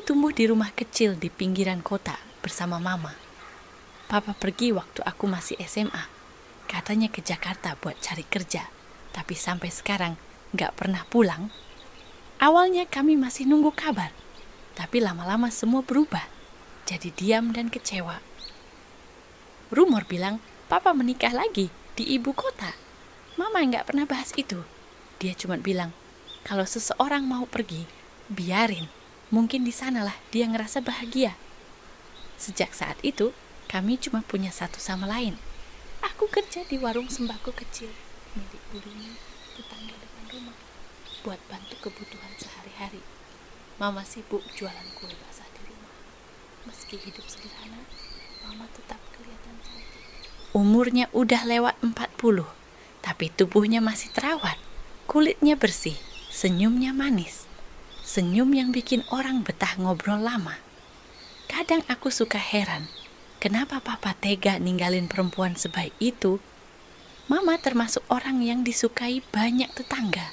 tumbuh di rumah kecil di pinggiran kota bersama mama. Papa pergi waktu aku masih SMA. Katanya ke Jakarta buat cari kerja, tapi sampai sekarang gak pernah pulang. Awalnya kami masih nunggu kabar, tapi lama-lama semua berubah, jadi diam dan kecewa. Rumor bilang Papa menikah lagi di ibu kota. Mama gak pernah bahas itu. Dia cuma bilang, kalau seseorang mau pergi, biarin. Mungkin di sanalah dia ngerasa bahagia. Sejak saat itu, kami cuma punya satu sama lain. Aku kerja di warung sembako kecil milik gurunya tetangga depan rumah buat bantu kebutuhan sehari-hari. Mama sibuk jualan kue basah di rumah. Meski hidup sederhana, Mama tetap kelihatan cantik. Umurnya udah lewat 40, tapi tubuhnya masih terawat. Kulitnya bersih, senyumnya manis. Senyum yang bikin orang betah ngobrol lama. Kadang aku suka heran, kenapa Papa tega ninggalin perempuan sebaik itu? Mama termasuk orang yang disukai banyak tetangga.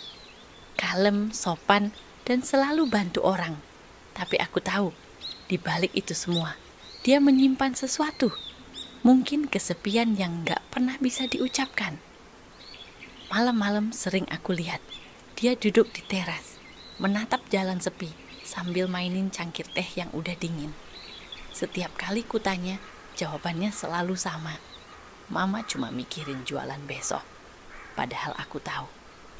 Kalem, sopan, dan selalu bantu orang. Tapi aku tahu, di balik itu semua, dia menyimpan sesuatu. Mungkin kesepian yang gak pernah bisa diucapkan. Malam-malam sering aku lihat, dia duduk di teras, menatap jalan sepi sambil mainin cangkir teh yang udah dingin. Setiap kali kutanya, jawabannya selalu sama. Mama cuma mikirin jualan besok. Padahal aku tahu,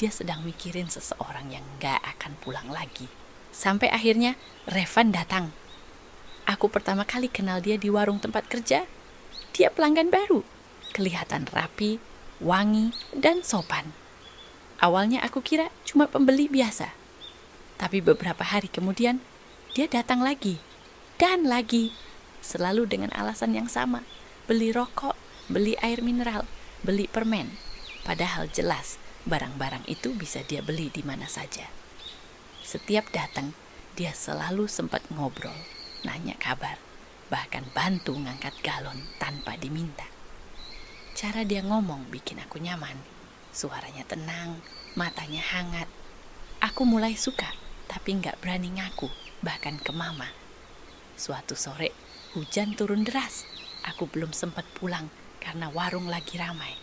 dia sedang mikirin seseorang yang gak akan pulang lagi. Sampai akhirnya Revan datang. Aku pertama kali kenal dia di warung tempat kerja. Dia pelanggan baru. Kelihatan rapi, wangi, dan sopan. Awalnya aku kira cuma pembeli biasa. Tapi beberapa hari kemudian, dia datang lagi. Dan lagi. Selalu dengan alasan yang sama. Beli rokok, beli air mineral, beli permen. Padahal jelas, barang-barang itu bisa dia beli di mana saja. Setiap datang, dia selalu sempat ngobrol, nanya kabar, bahkan bantu ngangkat galon tanpa diminta. Cara dia ngomong bikin aku nyaman. Suaranya tenang, matanya hangat. Aku mulai suka, tapi gak berani ngaku, bahkan ke Mama. Suatu sore, hujan turun deras. Aku belum sempat pulang karena warung lagi ramai.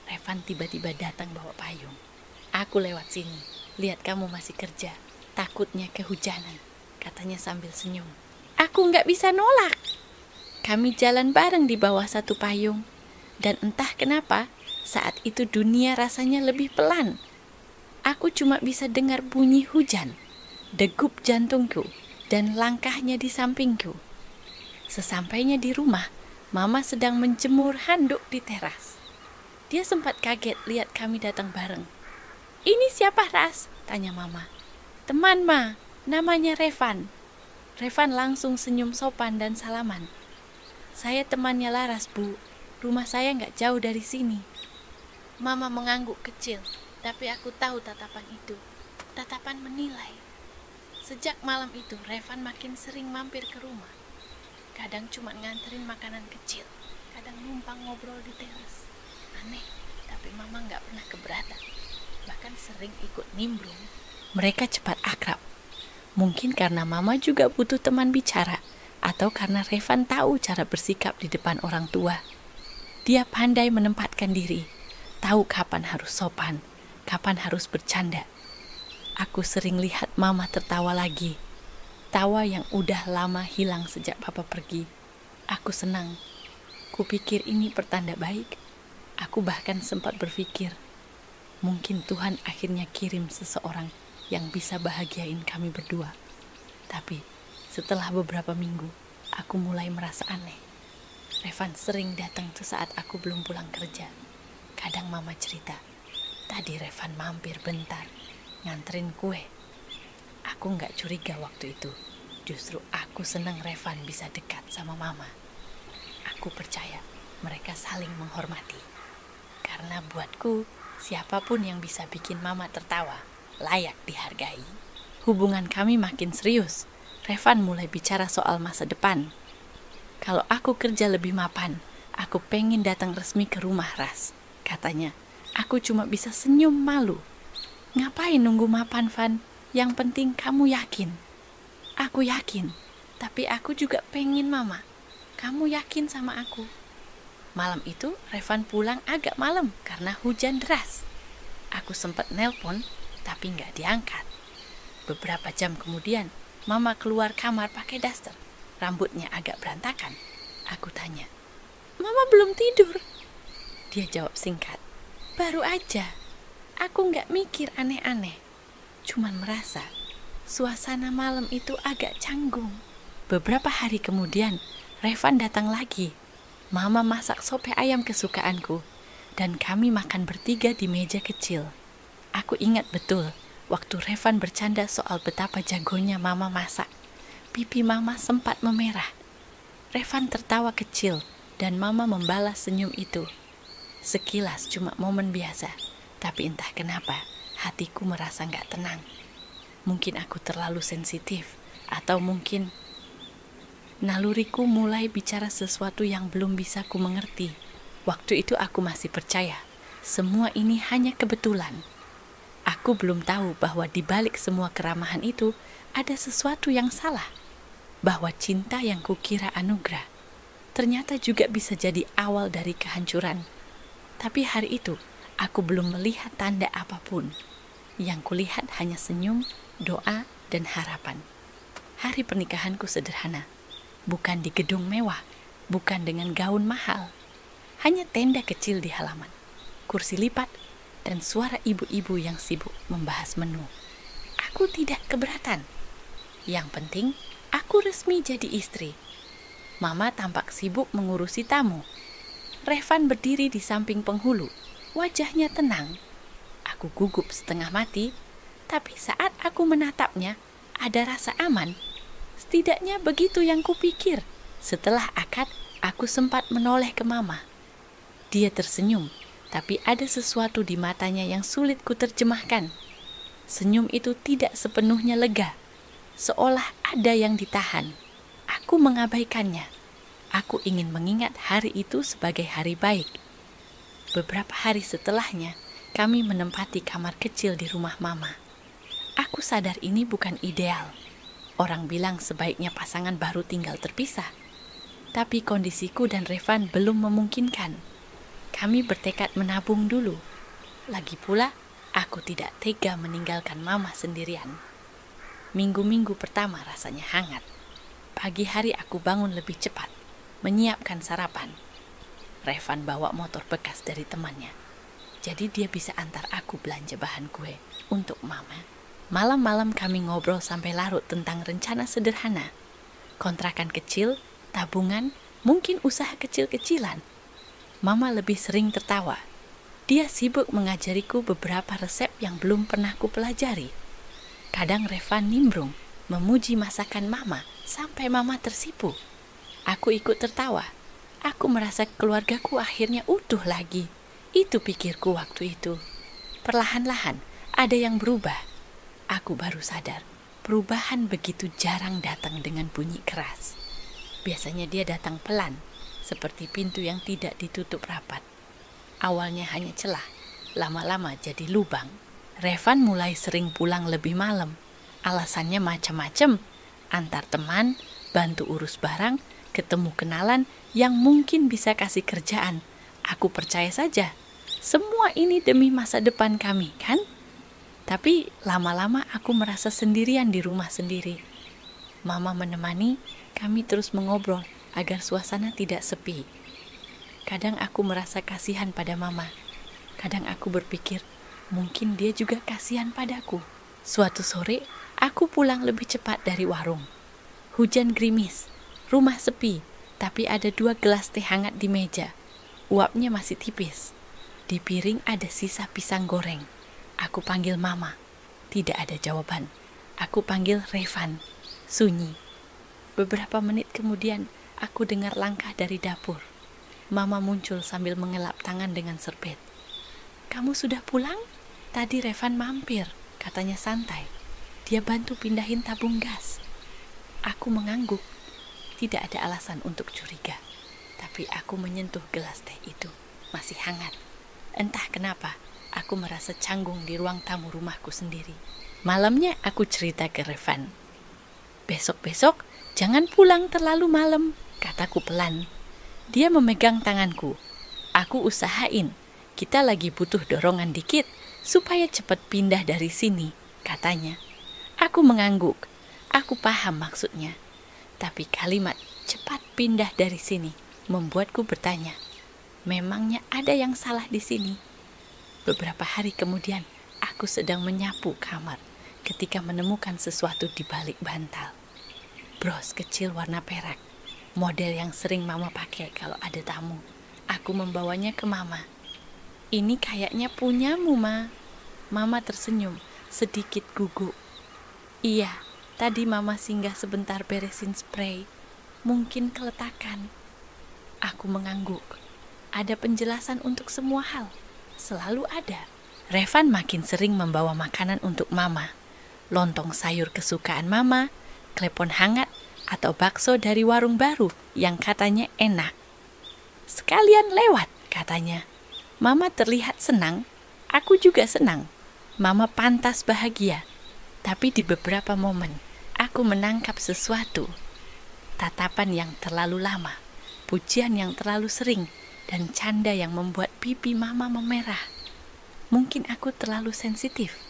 Revan tiba-tiba datang bawa payung. Aku lewat sini, lihat kamu masih kerja. Takutnya kehujanan, katanya sambil senyum. Aku gak bisa nolak. Kami jalan bareng di bawah satu payung. Dan entah kenapa, saat itu dunia rasanya lebih pelan. Aku cuma bisa dengar bunyi hujan, degup jantungku, dan langkahnya di sampingku. Sesampainya di rumah, Mama sedang menjemur handuk di teras. Dia sempat kaget lihat kami datang bareng. Ini siapa, Ras? Tanya Mama. Teman, Ma, namanya Revan. Revan langsung senyum sopan dan salaman. Saya temannya Laras, Bu. Rumah saya gak jauh dari sini. Mama mengangguk kecil, tapi aku tahu tatapan itu. Tatapan menilai. Sejak malam itu, Revan makin sering mampir ke rumah. Kadang cuma nganterin makanan kecil, kadang numpang ngobrol di teras. Aneh, tapi Mama gak pernah keberatan. Bahkan sering ikut nimbrung. Mereka cepat akrab. Mungkin karena Mama juga butuh teman bicara, atau karena Revan tahu cara bersikap di depan orang tua. Dia pandai menempatkan diri, tahu kapan harus sopan, kapan harus bercanda. Aku sering lihat Mama tertawa lagi. Tawa yang udah lama hilang sejak Papa pergi. Aku senang. Kupikir ini pertanda baik. Aku bahkan sempat berpikir, mungkin Tuhan akhirnya kirim seseorang yang bisa bahagiain kami berdua. Tapi setelah beberapa minggu, aku mulai merasa aneh. Revan sering datang saat aku belum pulang kerja. Kadang Mama cerita, tadi Revan mampir bentar, nganterin kue. Aku gak curiga waktu itu. Justru aku senang Revan bisa dekat sama Mama. Aku percaya mereka saling menghormati. Karena buatku, siapapun yang bisa bikin Mama tertawa, layak dihargai. Hubungan kami makin serius. Revan mulai bicara soal masa depan. Kalau aku kerja lebih mapan, aku pengen datang resmi ke rumah, Ras. Katanya, aku cuma bisa senyum malu. Ngapain nunggu mapan, Van? Yang penting kamu yakin. Aku yakin, tapi aku juga pengen mama. Kamu yakin sama aku? Malam itu Revan pulang agak malam karena hujan deras. Aku sempat nelpon, tapi nggak diangkat. Beberapa jam kemudian, mama keluar kamar pakai daster. Rambutnya agak berantakan. Aku tanya, "Mama belum tidur?" Dia jawab singkat, "Baru aja." Aku nggak mikir aneh-aneh. Cuman merasa suasana malam itu agak canggung. Beberapa hari kemudian, Revan datang lagi. Mama masak sope ayam kesukaanku, dan kami makan bertiga di meja kecil. Aku ingat betul waktu Revan bercanda soal betapa jagonya mama masak. Pipi mama sempat memerah. Revan tertawa kecil, dan mama membalas senyum itu. Sekilas cuma momen biasa, tapi entah kenapa hatiku merasa gak tenang. Mungkin aku terlalu sensitif, atau mungkin naluriku mulai bicara sesuatu yang belum bisa ku mengerti. Waktu itu aku masih percaya, semua ini hanya kebetulan. Aku belum tahu bahwa di balik semua keramahan itu ada sesuatu yang salah. Bahwa cinta yang kukira anugerah, ternyata juga bisa jadi awal dari kehancuran. Tapi hari itu, aku belum melihat tanda apapun. Yang kulihat hanya senyum, doa, dan harapan. Hari pernikahanku sederhana. Bukan di gedung mewah, bukan dengan gaun mahal. Hanya tenda kecil di halaman, kursi lipat, dan suara ibu-ibu yang sibuk membahas menu. Aku tidak keberatan. Yang penting, aku resmi jadi istri. Mama tampak sibuk mengurusi tamu. Revan berdiri di samping penghulu, wajahnya tenang. Aku gugup setengah mati, tapi saat aku menatapnya, ada rasa aman. Setidaknya begitu yang kupikir. Setelah akad, aku sempat menoleh ke mama. Dia tersenyum, tapi ada sesuatu di matanya yang sulit kuterjemahkan. Senyum itu tidak sepenuhnya lega, seolah ada yang ditahan. Aku mengabaikannya. Aku ingin mengingat hari itu sebagai hari baik. Beberapa hari setelahnya, kami menempati kamar kecil di rumah mama. Aku sadar ini bukan ideal. Orang bilang sebaiknya pasangan baru tinggal terpisah. Tapi kondisiku dan Revan belum memungkinkan. Kami bertekad menabung dulu. Lagi pula, aku tidak tega meninggalkan mama sendirian. Minggu-minggu pertama rasanya hangat. Pagi hari aku bangun lebih cepat, menyiapkan sarapan. Revan bawa motor bekas dari temannya. Jadi dia bisa antar aku belanja bahan kue untuk mama. Malam-malam kami ngobrol sampai larut tentang rencana sederhana. Kontrakan kecil, tabungan, mungkin usaha kecil-kecilan. Mama lebih sering tertawa. Dia sibuk mengajariku beberapa resep yang belum pernah ku pelajari. Kadang Revan nimbrung, memuji masakan mama sampai mama tersipu. Aku ikut tertawa. Aku merasa keluargaku akhirnya utuh lagi. Itu pikirku waktu itu. Perlahan-lahan ada yang berubah. Aku baru sadar, perubahan begitu jarang datang dengan bunyi keras. Biasanya dia datang pelan, seperti pintu yang tidak ditutup rapat. Awalnya hanya celah, lama-lama jadi lubang. Revan mulai sering pulang lebih malam. Alasannya macam-macam, antar teman, bantu urus barang, ketemu kenalan yang mungkin bisa kasih kerjaan. Aku percaya saja, semua ini demi masa depan kami, kan? Tapi lama-lama aku merasa sendirian di rumah sendiri. Mama menemani, kami terus mengobrol agar suasana tidak sepi. Kadang aku merasa kasihan pada mama. Kadang aku berpikir, mungkin dia juga kasihan padaku. Suatu sore, aku pulang lebih cepat dari warung. Hujan gerimis, rumah sepi, tapi ada 2 gelas teh hangat di meja. Uapnya masih tipis. Di piring ada sisa pisang goreng. Aku panggil mama. Tidak ada jawaban. Aku panggil Revan. Sunyi. Beberapa menit kemudian, aku dengar langkah dari dapur. Mama muncul sambil mengelap tangan dengan serbet. "Kamu sudah pulang? Tadi Revan mampir," katanya santai. Dia bantu pindahin tabung gas. Aku mengangguk. Tidak ada alasan untuk curiga. Tapi aku menyentuh gelas teh itu. Masih hangat. Entah kenapa, aku merasa canggung di ruang tamu rumahku sendiri. Malamnya aku cerita ke Revan. Besok-besok jangan pulang terlalu malam, kataku pelan. Dia memegang tanganku. Aku usahain, kita lagi butuh dorongan dikit supaya cepat pindah dari sini, katanya. Aku mengangguk. Aku paham maksudnya. Tapi kalimat cepat pindah dari sini membuatku bertanya, memangnya ada yang salah di sini? Beberapa hari kemudian, aku sedang menyapu kamar ketika menemukan sesuatu di balik bantal. Bros kecil warna perak, model yang sering mama pakai kalau ada tamu. Aku membawanya ke mama. Ini kayaknya punyamu, Ma. Mama tersenyum, sedikit gugup. Iya, tadi mama singgah sebentar beresin spray. Mungkin keletakan. Aku mengangguk. Ada penjelasan untuk semua hal. Selalu ada. Revan makin sering membawa makanan untuk mama. Lontong sayur kesukaan mama, klepon hangat, atau bakso dari warung baru yang katanya enak. Sekalian lewat, katanya. Mama terlihat senang, aku juga senang. Mama pantas bahagia. Tapi di beberapa momen, aku menangkap sesuatu. Tatapan yang terlalu lama, pujian yang terlalu sering, dan canda yang membuat pipi mama memerah. Mungkin aku terlalu sensitif.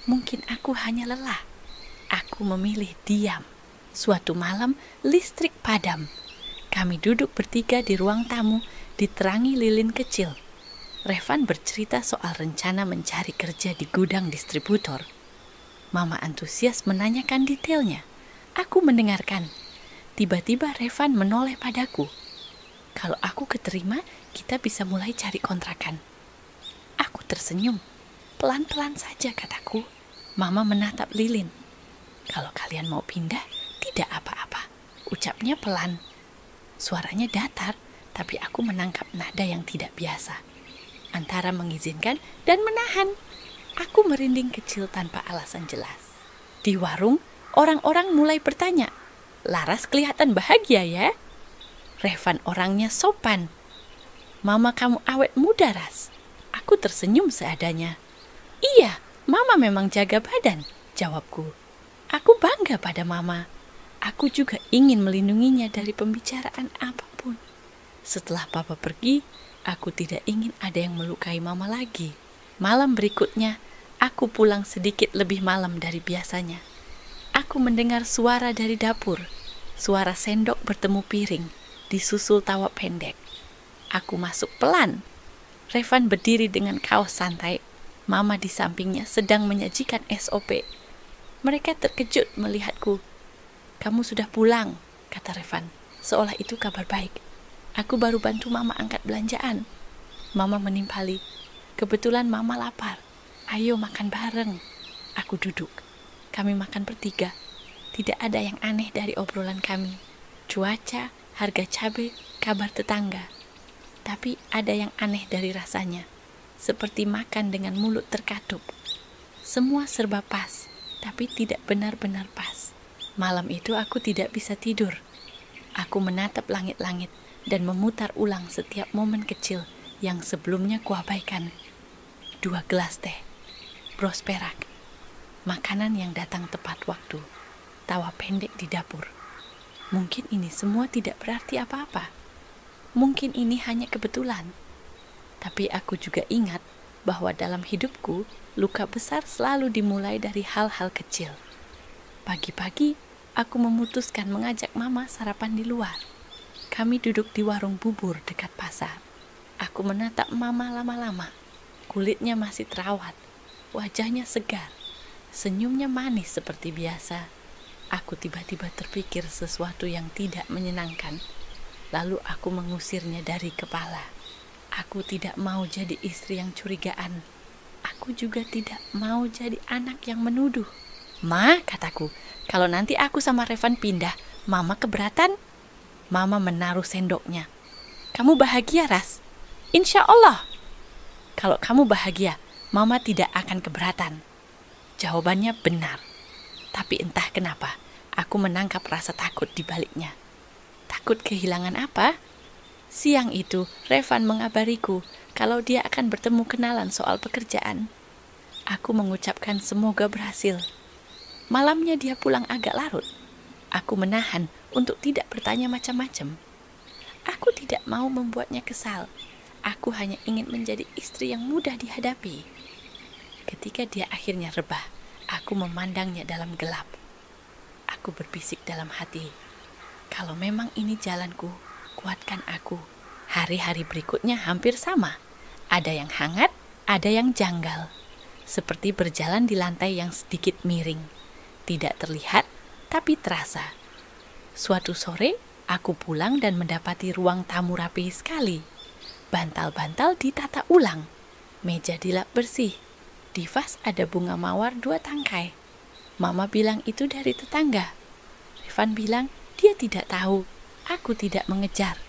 Mungkin aku hanya lelah. Aku memilih diam. Suatu malam, listrik padam. Kami duduk bertiga di ruang tamu, diterangi lilin kecil. Revan bercerita soal rencana mencari kerja di gudang distributor. Mama antusias menanyakan detailnya. Aku mendengarkan. Tiba-tiba Revan menoleh padaku. Kalau aku keterima, kita bisa mulai cari kontrakan. Aku tersenyum. Pelan-pelan saja, kataku. Mama menatap lilin. Kalau kalian mau pindah, tidak apa-apa. Ucapnya pelan. Suaranya datar, tapi aku menangkap nada yang tidak biasa. Antara mengizinkan dan menahan. Aku merinding kecil tanpa alasan jelas. Di warung, orang-orang mulai bertanya, Laras kelihatan bahagia ya? Revan orangnya sopan. Mama kamu awet muda, Ras. Aku tersenyum seadanya. Iya, Mama memang jaga badan, jawabku. Aku bangga pada Mama. Aku juga ingin melindunginya dari pembicaraan apapun. Setelah Papa pergi, aku tidak ingin ada yang melukai Mama lagi. Malam berikutnya, aku pulang sedikit lebih malam dari biasanya. Aku mendengar suara dari dapur. Suara sendok bertemu piring, disusul tawa pendek. Aku masuk pelan. Revan berdiri dengan kaos santai. Mama di sampingnya sedang menyajikan SOP. Mereka terkejut melihatku. Kamu sudah pulang, kata Revan. Seolah itu kabar baik. Aku baru bantu Mama angkat belanjaan. Mama menimpali. Kebetulan Mama lapar. Ayo makan bareng. Aku duduk. Kami makan bertiga. Tidak ada yang aneh dari obrolan kami. Cuaca, harga cabai, kabar tetangga. Tapi ada yang aneh dari rasanya. Seperti makan dengan mulut terkatup. Semua serba pas, tapi tidak benar-benar pas. Malam itu aku tidak bisa tidur. Aku menatap langit-langit dan memutar ulang setiap momen kecil yang sebelumnya kuabaikan. 2 gelas teh, bros perak, makanan yang datang tepat waktu, tawa pendek di dapur. Mungkin ini semua tidak berarti apa-apa. Mungkin ini hanya kebetulan. Tapi aku juga ingat bahwa dalam hidupku, luka besar selalu dimulai dari hal-hal kecil. Pagi-pagi, aku memutuskan mengajak Mama sarapan di luar. Kami duduk di warung bubur dekat pasar. Aku menatap Mama lama-lama. Kulitnya masih terawat, wajahnya segar, senyumnya manis seperti biasa. Aku tiba-tiba terpikir sesuatu yang tidak menyenangkan. Lalu aku mengusirnya dari kepala. Aku tidak mau jadi istri yang curigaan. Aku juga tidak mau jadi anak yang menuduh. Ma, kataku, kalau nanti aku sama Revan pindah, Mama keberatan? Mama menaruh sendoknya. Kamu bahagia, Ras? Insya Allah. Kalau kamu bahagia, Mama tidak akan keberatan. Jawabannya benar. Tapi entah kenapa, aku menangkap rasa takut di baliknya. Takut kehilangan apa? Siang itu, Revan mengabariku kalau dia akan bertemu kenalan soal pekerjaan. Aku mengucapkan semoga berhasil. Malamnya dia pulang agak larut. Aku menahan untuk tidak bertanya macam-macam. Aku tidak mau membuatnya kesal. Aku hanya ingin menjadi istri yang mudah dihadapi. Ketika dia akhirnya rebah, aku memandangnya dalam gelap. Aku berbisik dalam hati, kalau memang ini jalanku, kuatkan aku. Hari-hari berikutnya hampir sama. Ada yang hangat, ada yang janggal. Seperti berjalan di lantai yang sedikit miring. Tidak terlihat, tapi terasa. Suatu sore, aku pulang dan mendapati ruang tamu rapi sekali. Bantal-bantal ditata ulang. Meja dilap bersih. Di vas ada bunga mawar 2 tangkai. Mama bilang itu dari tetangga. Revan bilang dia tidak tahu. Aku tidak mengejar.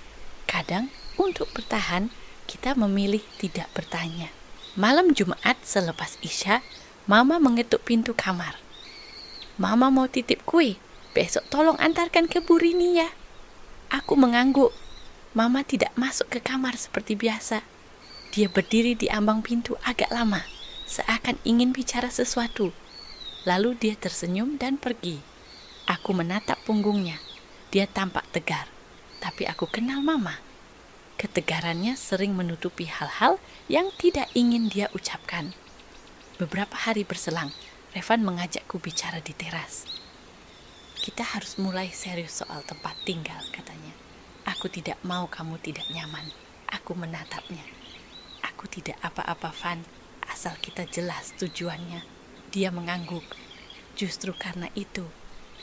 Kadang untuk bertahan, kita memilih tidak bertanya. Malam Jumat selepas Isya, Mama mengetuk pintu kamar. Mama mau titip kue. Besok tolong antarkan ke Bu Rini ya. Aku mengangguk. Mama tidak masuk ke kamar seperti biasa. Dia berdiri di ambang pintu agak lama, seakan ingin bicara sesuatu. Lalu dia tersenyum dan pergi. Aku menatap punggungnya. Dia tampak tegar, tapi aku kenal Mama. Ketegarannya sering menutupi hal-hal yang tidak ingin dia ucapkan. Beberapa hari berselang, Revan mengajakku bicara di teras. Kita harus mulai serius soal tempat tinggal, katanya. Aku tidak mau kamu tidak nyaman. Aku menatapnya. Aku tidak apa-apa, Van, asal kita jelas tujuannya. Dia mengangguk. Justru karena itu,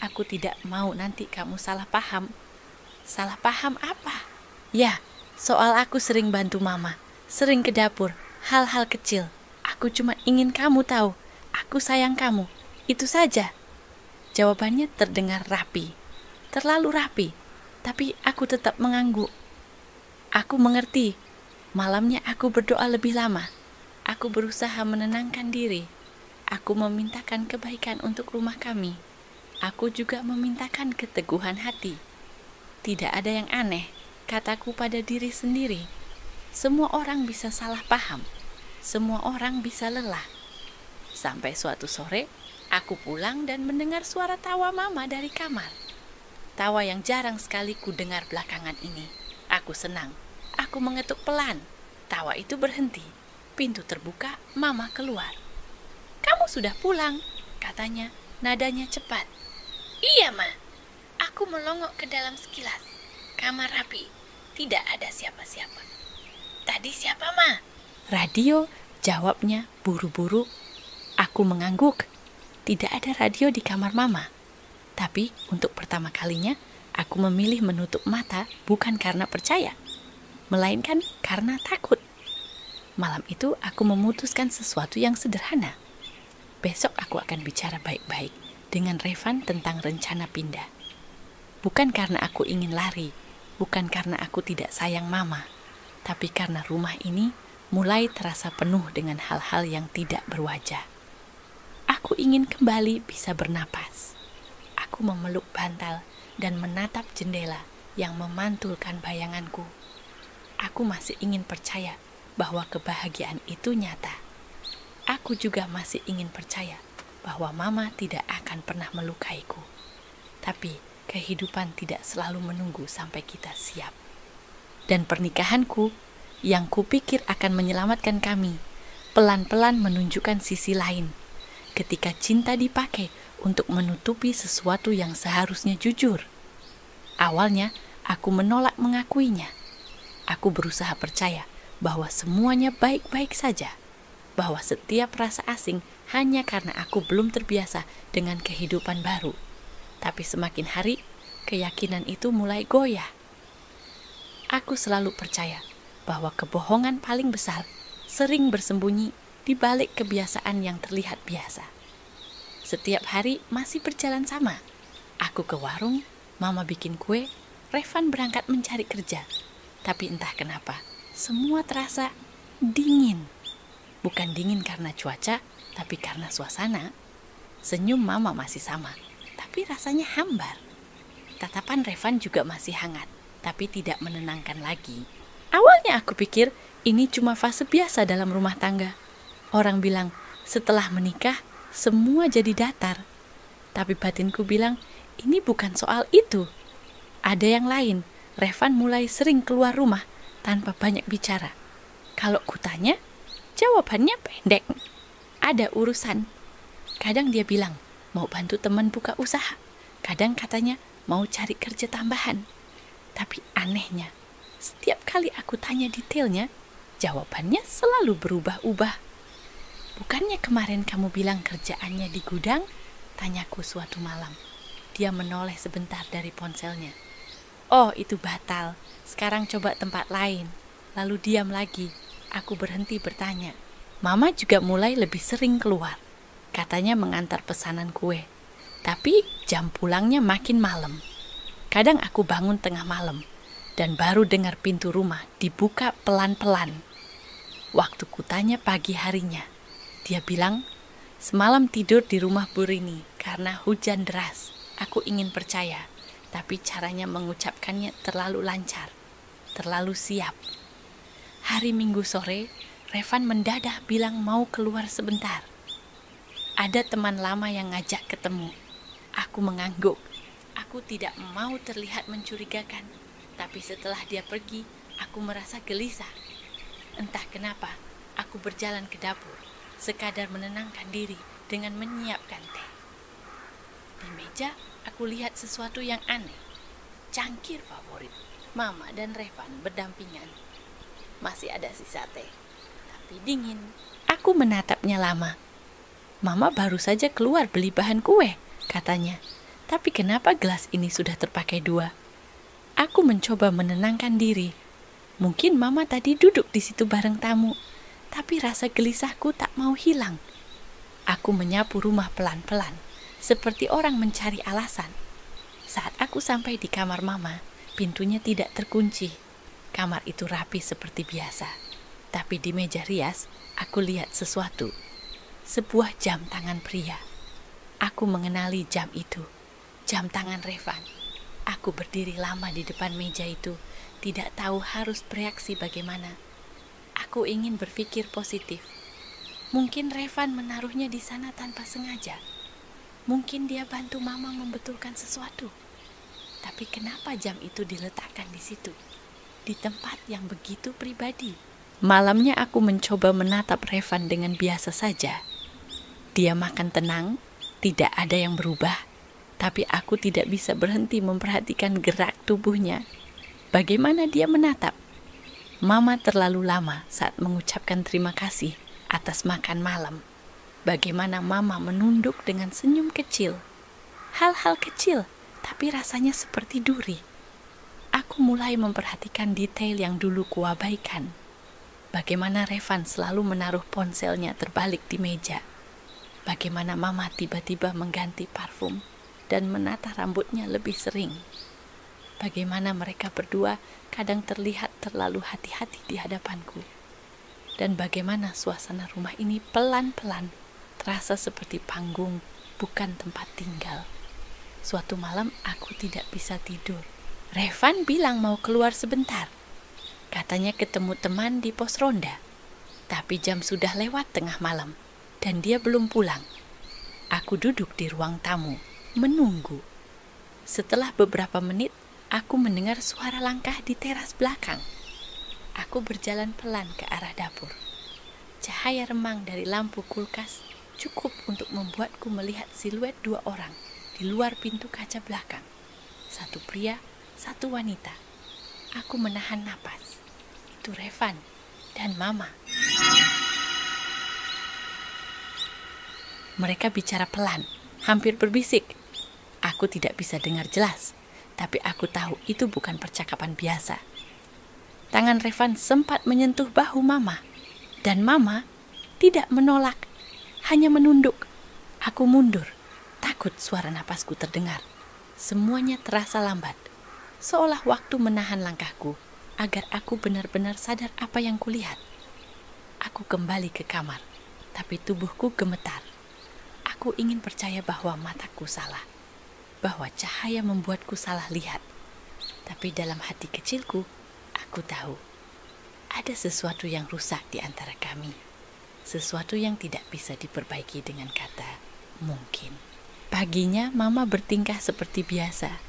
aku tidak mau nanti kamu salah paham. Salah paham apa? Ya, soal aku sering bantu Mama, sering ke dapur, hal-hal kecil. Aku cuma ingin kamu tahu, aku sayang kamu, itu saja. Jawabannya terdengar rapi, terlalu rapi, tapi aku tetap mengangguk. Aku mengerti. Malamnya aku berdoa lebih lama. Aku berusaha menenangkan diri. Aku memintakan kebaikan untuk rumah kami. Aku juga memintakan keteguhan hati. Tidak ada yang aneh, kataku pada diri sendiri. Semua orang bisa salah paham. Semua orang bisa lelah. Sampai suatu sore, aku pulang dan mendengar suara tawa Mama dari kamar. Tawa yang jarang sekali ku dengar belakangan ini. Aku senang. Aku mengetuk pelan. Tawa itu berhenti. Pintu terbuka, Mama keluar. Kamu sudah pulang, katanya. Nadanya cepat. Iya, Ma. Aku melongok ke dalam sekilas. Kamar rapi. Tidak ada siapa-siapa. Tadi siapa, Ma? Radio, jawabnya buru-buru. Aku mengangguk. Tidak ada radio di kamar Mama. Tapi untuk pertama kalinya, aku memilih menutup mata bukan karena percaya, melainkan karena takut. Malam itu aku memutuskan sesuatu yang sederhana. Besok aku akan bicara baik-baik dengan Revan tentang rencana pindah. Bukan karena aku ingin lari, bukan karena aku tidak sayang Mama, tapi karena rumah ini mulai terasa penuh dengan hal-hal yang tidak berwajah. Aku ingin kembali bisa bernapas. Aku memeluk bantal dan menatap jendela yang memantulkan bayanganku. Aku masih ingin percaya bahwa kebahagiaan itu nyata. Aku juga masih ingin percaya bahwa Mama tidak akan pernah melukaiku. Tapi kehidupan tidak selalu menunggu sampai kita siap. Dan pernikahanku yang kupikir akan menyelamatkan kami, pelan-pelan menunjukkan sisi lain. Ketika cinta dipakai untuk menutupi sesuatu yang seharusnya jujur. Awalnya, aku menolak mengakuinya. Aku berusaha percaya bahwa semuanya baik-baik saja. Bahwa setiap rasa asing hanya karena aku belum terbiasa dengan kehidupan baru. Tapi semakin hari, keyakinan itu mulai goyah. Aku selalu percaya bahwa kebohongan paling besar sering bersembunyi di balik kebiasaan yang terlihat biasa. Setiap hari masih berjalan sama. Aku ke warung, Mama bikin kue, Revan berangkat mencari kerja. Tapi entah kenapa, semua terasa dingin. Bukan dingin karena cuaca, tapi karena suasana. Senyum Mama masih sama, tapi rasanya hambar. Tatapan Revan juga masih hangat, tapi tidak menenangkan lagi. Awalnya aku pikir ini cuma fase biasa dalam rumah tangga. Orang bilang, setelah menikah, semua jadi datar. Tapi batinku bilang, ini bukan soal itu. Ada yang lain. Revan mulai sering keluar rumah tanpa banyak bicara. Kalau kutanya, jawabannya pendek. Ada urusan. Kadang dia bilang, mau bantu teman buka usaha. Kadang katanya, mau cari kerja tambahan. Tapi anehnya, setiap kali aku tanya detailnya, jawabannya selalu berubah-ubah. Bukannya kemarin kamu bilang kerjaannya di gudang? Tanyaku suatu malam. Dia menoleh sebentar dari ponselnya. Oh, itu batal. Sekarang coba tempat lain. Lalu diam lagi. Aku berhenti bertanya. Mama juga mulai lebih sering keluar. Katanya mengantar pesanan kue. Tapi jam pulangnya makin malam. Kadang aku bangun tengah malam dan baru dengar pintu rumah dibuka pelan-pelan. Waktu kutanya pagi harinya, dia bilang, semalam tidur di rumah Bu Rini karena hujan deras. Aku ingin percaya, tapi caranya mengucapkannya terlalu lancar, terlalu siap. Hari Minggu sore, Revan mendadak bilang mau keluar sebentar. Ada teman lama yang ngajak ketemu. Aku mengangguk. Aku tidak mau terlihat mencurigakan. Tapi setelah dia pergi, aku merasa gelisah. Entah kenapa, aku berjalan ke dapur, sekadar menenangkan diri dengan menyiapkan teh. Di meja, aku lihat sesuatu yang aneh. Cangkir favorit, Mama dan Revan berdampingan. Masih ada sisa teh, tapi dingin. Aku menatapnya lama. Mama baru saja keluar beli bahan kue, katanya. Tapi kenapa gelas ini sudah terpakai 2? Aku mencoba menenangkan diri. Mungkin Mama tadi duduk di situ bareng tamu, tapi rasa gelisahku tak mau hilang. Aku menyapu rumah pelan-pelan, seperti orang mencari alasan. Saat aku sampai di kamar Mama, pintunya tidak terkunci. Kamar itu rapi seperti biasa. Tapi di meja rias, aku lihat sesuatu. Sebuah jam tangan pria. Aku mengenali jam itu. Jam tangan Revan. Aku berdiri lama di depan meja itu, tidak tahu harus bereaksi bagaimana. Aku ingin berpikir positif. Mungkin Revan menaruhnya di sana tanpa sengaja. Mungkin dia bantu Mama membetulkan sesuatu. Tapi kenapa jam itu diletakkan di situ? Di tempat yang begitu pribadi. Malamnya aku mencoba menatap Revan dengan biasa saja. Dia makan tenang, tidak ada yang berubah. Tapi aku tidak bisa berhenti memperhatikan gerak tubuhnya. Bagaimana dia menatap? Mama terlalu lama saat mengucapkan terima kasih atas makan malam. Bagaimana Mama menunduk dengan senyum kecil. Hal-hal kecil, tapi rasanya seperti duri. Aku mulai memperhatikan detail yang dulu kuabaikan. Bagaimana Revan selalu menaruh ponselnya terbalik di meja. Bagaimana Mama tiba-tiba mengganti parfum dan menata rambutnya lebih sering. Bagaimana mereka berdua kadang terlihat terlalu hati-hati di hadapanku. Dan bagaimana suasana rumah ini pelan-pelan terasa seperti panggung, bukan tempat tinggal. Suatu malam aku tidak bisa tidur. Revan bilang mau keluar sebentar. Katanya ketemu teman di pos ronda. Tapi jam sudah lewat tengah malam dan dia belum pulang. Aku duduk di ruang tamu, menunggu. Setelah beberapa menit, aku mendengar suara langkah di teras belakang. Aku berjalan pelan ke arah dapur. Cahaya remang dari lampu kulkas cukup untuk membuatku melihat siluet 2 orang di luar pintu kaca belakang. Satu pria, satu wanita. Aku menahan napas. Itu Revan dan Mama. Mereka bicara pelan, hampir berbisik. Aku tidak bisa dengar jelas, tapi aku tahu itu bukan percakapan biasa. Tangan Revan sempat menyentuh bahu Mama, dan Mama tidak menolak, hanya menunduk. Aku mundur, takut suara napasku terdengar. Semuanya terasa lambat, seolah waktu menahan langkahku agar aku benar-benar sadar apa yang kulihat. Aku kembali ke kamar, tapi tubuhku gemetar. Aku ingin percaya bahwa mataku salah, bahwa cahaya membuatku salah lihat. Tapi dalam hati kecilku, aku tahu ada sesuatu yang rusak di antara kami. Sesuatu yang tidak bisa diperbaiki dengan kata mungkin. Paginya Mama bertingkah seperti biasa.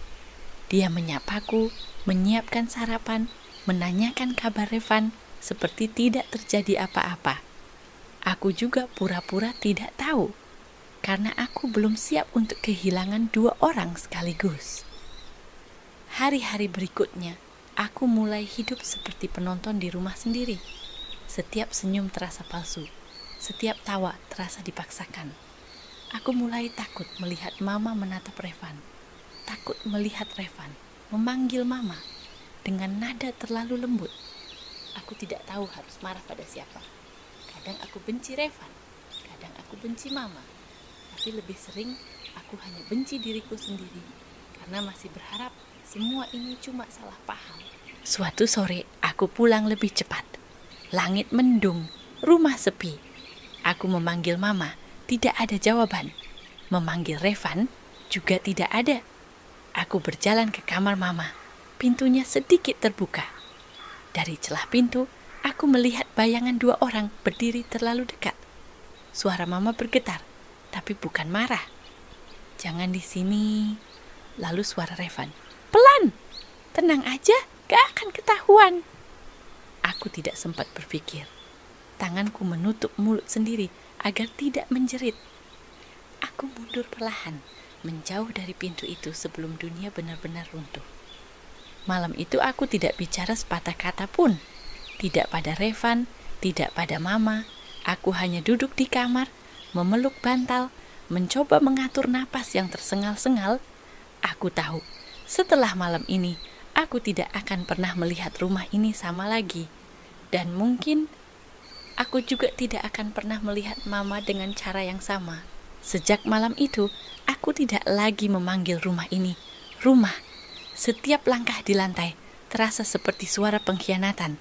Dia menyapaku, menyiapkan sarapan, menanyakan kabar Revan seperti tidak terjadi apa-apa. Aku juga pura-pura tidak tahu, karena aku belum siap untuk kehilangan 2 orang sekaligus. Hari-hari berikutnya, aku mulai hidup seperti penonton di rumah sendiri. Setiap senyum terasa palsu, setiap tawa terasa dipaksakan. Aku mulai takut melihat Mama menatap Revan, takut melihat Revan memanggil Mama dengan nada terlalu lembut. Aku tidak tahu harus marah pada siapa. Kadang aku benci Revan, kadang aku benci Mama. Tapi lebih sering aku hanya benci diriku sendiri karena masih berharap semua ini cuma salah paham. Suatu sore aku pulang lebih cepat. Langit mendung, rumah sepi. Aku memanggil Mama, tidak ada jawaban. Memanggil Revan juga tidak ada. Aku berjalan ke kamar Mama. Pintunya sedikit terbuka. Dari celah pintu, aku melihat bayangan 2 orang berdiri terlalu dekat. Suara Mama bergetar, tapi bukan marah. Jangan di sini. Lalu suara Revan, pelan, tenang aja, gak akan ketahuan. Aku tidak sempat berpikir. Tanganku menutup mulut sendiri agar tidak menjerit. Aku mundur perlahan, menjauh dari pintu itu sebelum dunia benar-benar runtuh. Malam itu aku tidak bicara sepatah kata pun. Tidak pada Revan, tidak pada Mama. Aku hanya duduk di kamar, memeluk bantal, mencoba mengatur napas yang tersengal-sengal. Aku tahu, setelah malam ini, aku tidak akan pernah melihat rumah ini sama lagi. Dan mungkin, aku juga tidak akan pernah melihat Mama dengan cara yang sama. Sejak malam itu, aku tidak lagi memanggil rumah ini rumah. Setiap langkah di lantai terasa seperti suara pengkhianatan.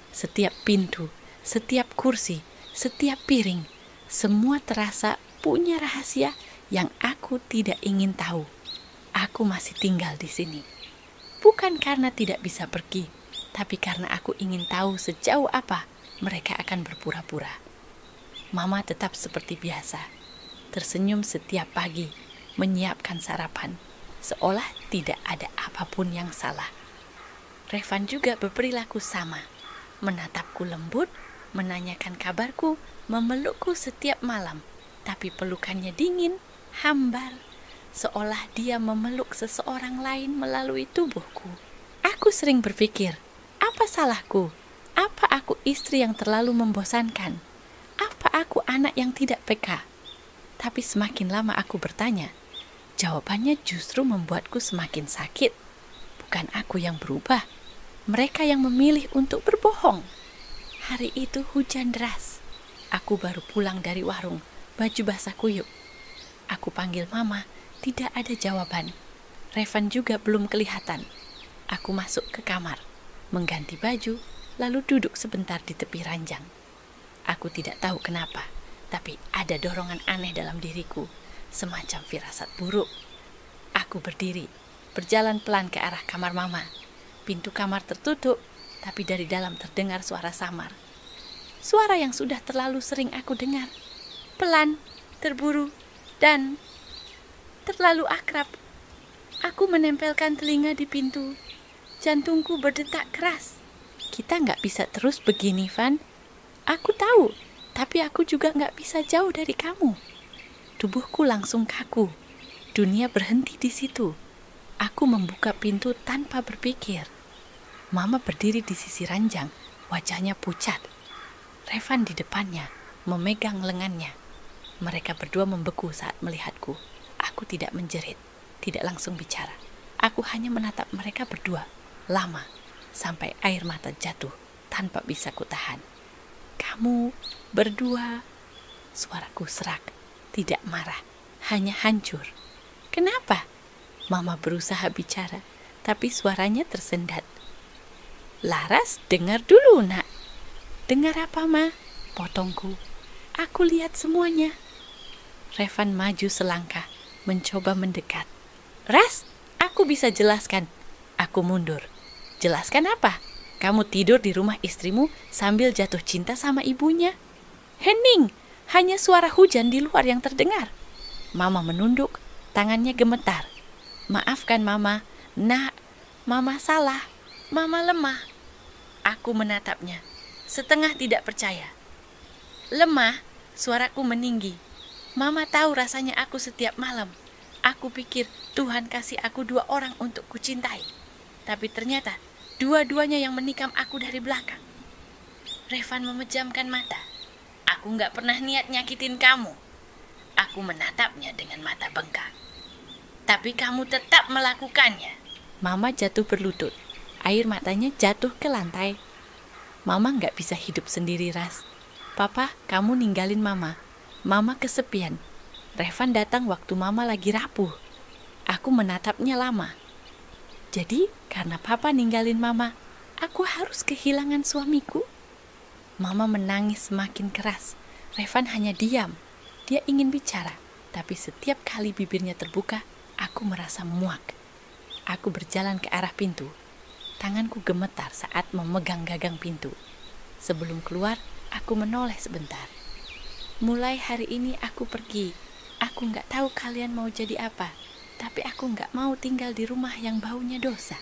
Setiap pintu, setiap kursi, setiap piring, semua terasa punya rahasia yang aku tidak ingin tahu. Aku masih tinggal di sini. Bukan karena tidak bisa pergi, tapi karena aku ingin tahu sejauh apa mereka akan berpura-pura. Mama tetap seperti biasa, tersenyum setiap pagi, menyiapkan sarapan, seolah tidak ada apapun yang salah. Revan juga berperilaku sama, menatapku lembut, menanyakan kabarku, memelukku setiap malam, tapi pelukannya dingin, hambar, seolah dia memeluk seseorang lain melalui tubuhku. Aku sering berpikir, apa salahku? Apa aku istri yang terlalu membosankan? Apa aku anak yang tidak peka? Tapi semakin lama aku bertanya, jawabannya justru membuatku semakin sakit. Bukan aku yang berubah, mereka yang memilih untuk berbohong. Hari itu hujan deras. Aku baru pulang dari warung, baju basah kuyup. Aku panggil Mama, tidak ada jawaban. Revan juga belum kelihatan. Aku masuk ke kamar, mengganti baju, lalu duduk sebentar di tepi ranjang. Aku tidak tahu kenapa, tapi ada dorongan aneh dalam diriku, semacam firasat buruk. Aku berdiri, berjalan pelan ke arah kamar Mama. Pintu kamar tertutup, tapi dari dalam terdengar suara samar. Suara yang sudah terlalu sering aku dengar. Pelan, terburu, dan terlalu akrab. Aku menempelkan telinga di pintu. Jantungku berdetak keras. Kita nggak bisa terus begini, Van. Aku tahu, tapi aku juga nggak bisa jauh dari kamu. Tubuhku langsung kaku. Dunia berhenti di situ. Aku membuka pintu tanpa berpikir. Mama berdiri di sisi ranjang, wajahnya pucat. Revan di depannya, memegang lengannya. Mereka berdua membeku saat melihatku. Aku tidak menjerit, tidak langsung bicara. Aku hanya menatap mereka berdua, lama, sampai air mata jatuh tanpa bisa kutahan. Kamu berdua, suaraku serak, tidak marah, hanya hancur. Kenapa? Mama berusaha bicara, tapi suaranya tersendat. Laras, dengar dulu, nak. Dengar apa, Ma? Potongku. Aku lihat semuanya. Revan maju selangkah, mencoba mendekat. Ras, aku bisa jelaskan. Aku mundur. Jelaskan apa? Kamu tidur di rumah istrimu sambil jatuh cinta sama ibunya. Hening, hanya suara hujan di luar yang terdengar. Mama menunduk, Tangannya gemetar. Maafkan Mama. Nak, Mama salah. Mama lemah. Aku menatapnya, setengah tidak percaya. Lemah, suaraku meninggi. Mama tahu rasanya aku setiap malam. Aku pikir Tuhan kasih aku 2 orang untuk kucintai. Tapi ternyata dua-duanya yang menikam aku dari belakang. Revan memejamkan mata. Aku gak pernah niat nyakitin kamu. Aku menatapnya dengan mata bengkak. Tapi kamu tetap melakukannya. Mama jatuh berlutut. Air matanya jatuh ke lantai. Mama gak bisa hidup sendiri, Ras. Papa, kamu ninggalin Mama. Mama kesepian. Revan datang waktu Mama lagi rapuh. Aku menatapnya lama. Jadi, karena Papa ninggalin Mama, aku harus kehilangan suamiku. Mama menangis semakin keras. Revan hanya diam. Dia ingin bicara, tapi setiap kali bibirnya terbuka, aku merasa muak. Aku berjalan ke arah pintu. Tanganku gemetar saat memegang gagang pintu. Sebelum keluar, aku menoleh sebentar. Mulai hari ini aku pergi. Aku gak tahu kalian mau jadi apa, tapi aku gak mau tinggal di rumah yang baunya dosa.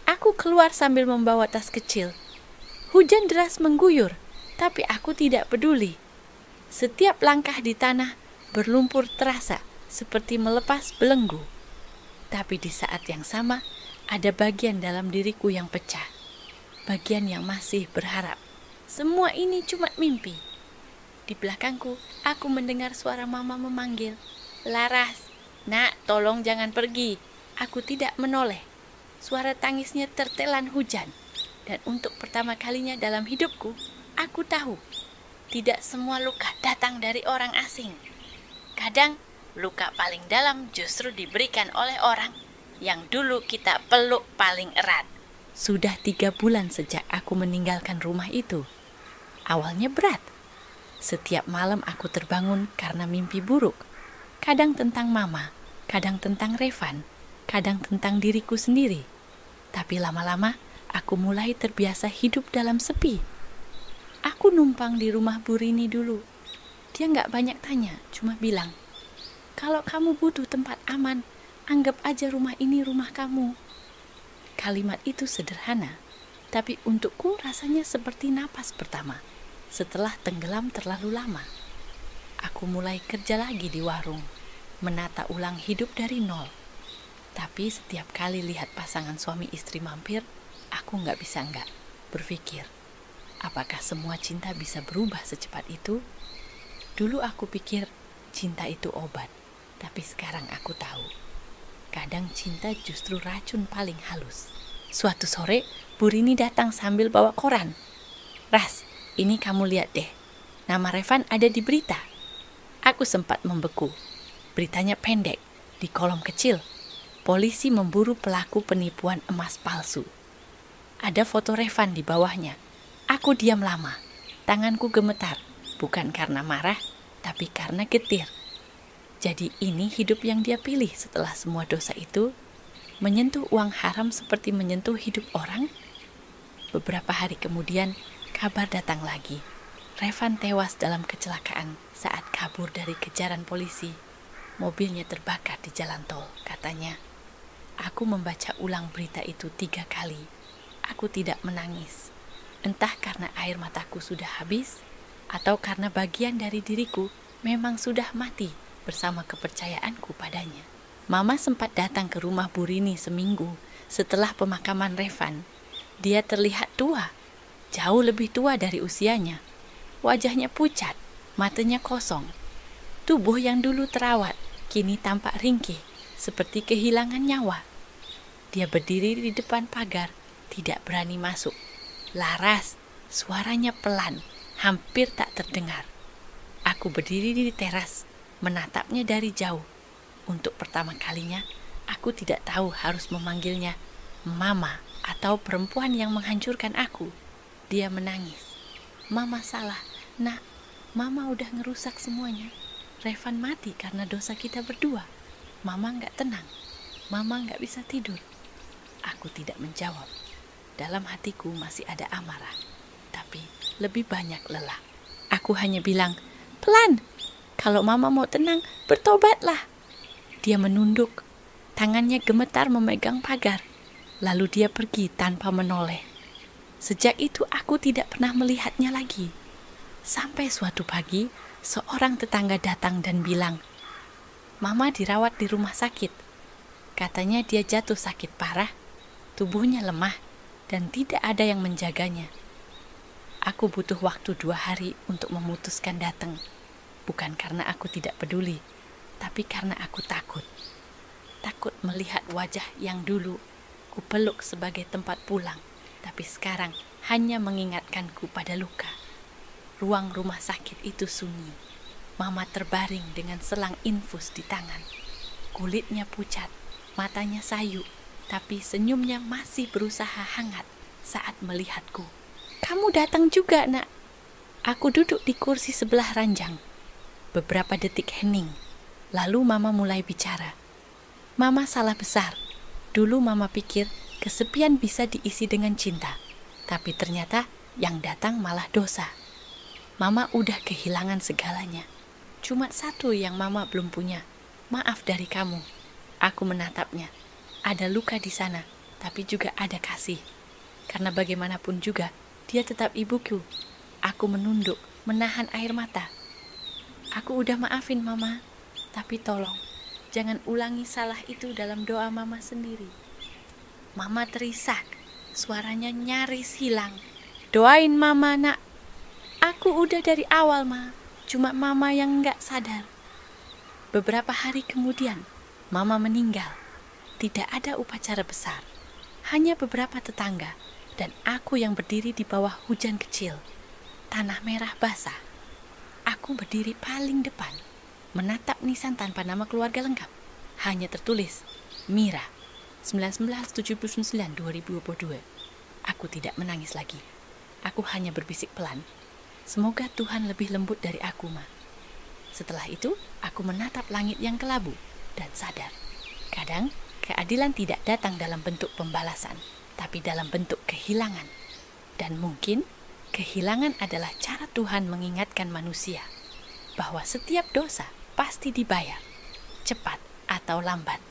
Aku keluar sambil membawa tas kecil. Hujan deras mengguyur, tapi aku tidak peduli. Setiap langkah di tanah berlumpur terasa seperti melepas belenggu. Tapi di saat yang sama, ada bagian dalam diriku yang pecah. Bagian yang masih berharap. Semua ini cuma mimpi. Di belakangku, aku mendengar suara Mama memanggil. Laras, nak, tolong jangan pergi. Aku tidak menoleh. Suara tangisnya tertelan hujan. Dan untuk pertama kalinya dalam hidupku, aku tahu tidak semua luka datang dari orang asing. Kadang, luka paling dalam justru diberikan oleh orang yang dulu kita peluk paling erat. Sudah 3 bulan sejak aku meninggalkan rumah itu. Awalnya berat. Setiap malam aku terbangun karena mimpi buruk. Kadang tentang Mama, kadang tentang Revan, kadang tentang diriku sendiri. Tapi lama-lama aku mulai terbiasa hidup dalam sepi. Aku numpang di rumah Bu Rini dulu. Dia gak banyak tanya, cuma bilang, kalau kamu butuh tempat aman, anggap aja rumah ini rumah kamu. Kalimat itu sederhana, tapi untukku rasanya seperti napas pertama. Setelah tenggelam terlalu lama, aku mulai kerja lagi di warung, menata ulang hidup dari nol. Tapi setiap kali lihat pasangan suami istri mampir, aku gak bisa enggak berpikir, apakah semua cinta bisa berubah secepat itu? Dulu aku pikir cinta itu obat, tapi sekarang aku tahu. Kadang cinta justru racun paling halus. Suatu sore, Bu Rini datang sambil bawa koran. Ras, ini kamu lihat deh. Nama Revan ada di berita. Aku sempat membeku. Beritanya pendek, di kolom kecil. Polisi memburu pelaku penipuan emas palsu. Ada foto Revan di bawahnya. Aku diam lama. Tanganku gemetar, bukan karena marah, tapi karena getir. Jadi ini hidup yang dia pilih setelah semua dosa itu. Menyentuh uang haram seperti menyentuh hidup orang. Beberapa hari kemudian, kabar datang lagi. Revan tewas dalam kecelakaan saat kabur dari kejaran polisi. Mobilnya terbakar di jalan tol, katanya. Aku membaca ulang berita itu 3 kali. Aku tidak menangis. Entah karena air mataku sudah habis, atau karena bagian dari diriku memang sudah mati bersama kepercayaanku padanya. Mama sempat datang ke rumah Bu Rini seminggu setelah pemakaman Revan. Dia terlihat tua, jauh lebih tua dari usianya. Wajahnya pucat, matanya kosong. Tubuh yang dulu terawat, kini tampak ringkih, seperti kehilangan nyawa. Dia berdiri di depan pagar, tidak berani masuk. Laras, suaranya pelan, hampir tak terdengar. Aku berdiri di teras, menatapnya dari jauh. Untuk pertama kalinya, aku tidak tahu harus memanggilnya Mama atau perempuan yang menghancurkan aku. Dia menangis. Mama salah, nak. Mama udah ngerusak semuanya. Revan mati karena dosa kita berdua. Mama gak tenang. Mama gak bisa tidur. Aku tidak menjawab. Dalam hatiku masih ada amarah, tapi lebih banyak lelah. Aku hanya bilang, pelan. Kalau Mama mau tenang, bertobatlah. Dia menunduk, tangannya gemetar memegang pagar, lalu dia pergi tanpa menoleh. Sejak itu aku tidak pernah melihatnya lagi. Sampai suatu pagi, seorang tetangga datang dan bilang, "Mama dirawat di rumah sakit. Katanya dia jatuh sakit parah, tubuhnya lemah, dan tidak ada yang menjaganya." Aku butuh waktu 2 hari untuk memutuskan datang. Bukan karena aku tidak peduli, tapi karena aku takut. Takut melihat wajah yang dulu kupeluk sebagai tempat pulang, tapi sekarang hanya mengingatkanku pada luka. Ruang rumah sakit itu sunyi. Mama terbaring dengan selang infus di tangan. Kulitnya pucat, matanya sayu, tapi senyumnya masih berusaha hangat saat melihatku. "Kamu datang juga, Nak." Aku duduk di kursi sebelah ranjang. Beberapa detik hening, lalu Mama mulai bicara. "Mama salah besar. Dulu Mama pikir kesepian bisa diisi dengan cinta, tapi ternyata yang datang malah dosa. Mama udah kehilangan segalanya. Cuma satu yang Mama belum punya. Maaf dari kamu." Aku menatapnya. Ada luka di sana, tapi juga ada kasih. Karena bagaimanapun juga, dia tetap ibuku. Aku menunduk, menahan air mata. "Aku udah maafin Mama, tapi tolong jangan ulangi salah itu dalam doa Mama sendiri." Mama terisak, suaranya nyaris hilang. "Doain Mama, Nak. Aku udah dari awal, Ma. Cuma Mama yang nggak sadar." Beberapa hari kemudian, Mama meninggal. Tidak ada upacara besar, hanya beberapa tetangga dan aku yang berdiri di bawah hujan kecil. Tanah merah basah. Aku berdiri paling depan, menatap nisan tanpa nama keluarga lengkap. Hanya tertulis, Mira, 1979-2022. Aku tidak menangis lagi. Aku hanya berbisik pelan, "Semoga Tuhan lebih lembut dari aku, Ma." Setelah itu, aku menatap langit yang kelabu dan sadar. Kadang, keadilan tidak datang dalam bentuk pembalasan, tapi dalam bentuk kehilangan. Dan mungkin, kehilangan adalah cara Tuhan mengingatkan manusia bahwa setiap dosa pasti dibayar, cepat atau lambat.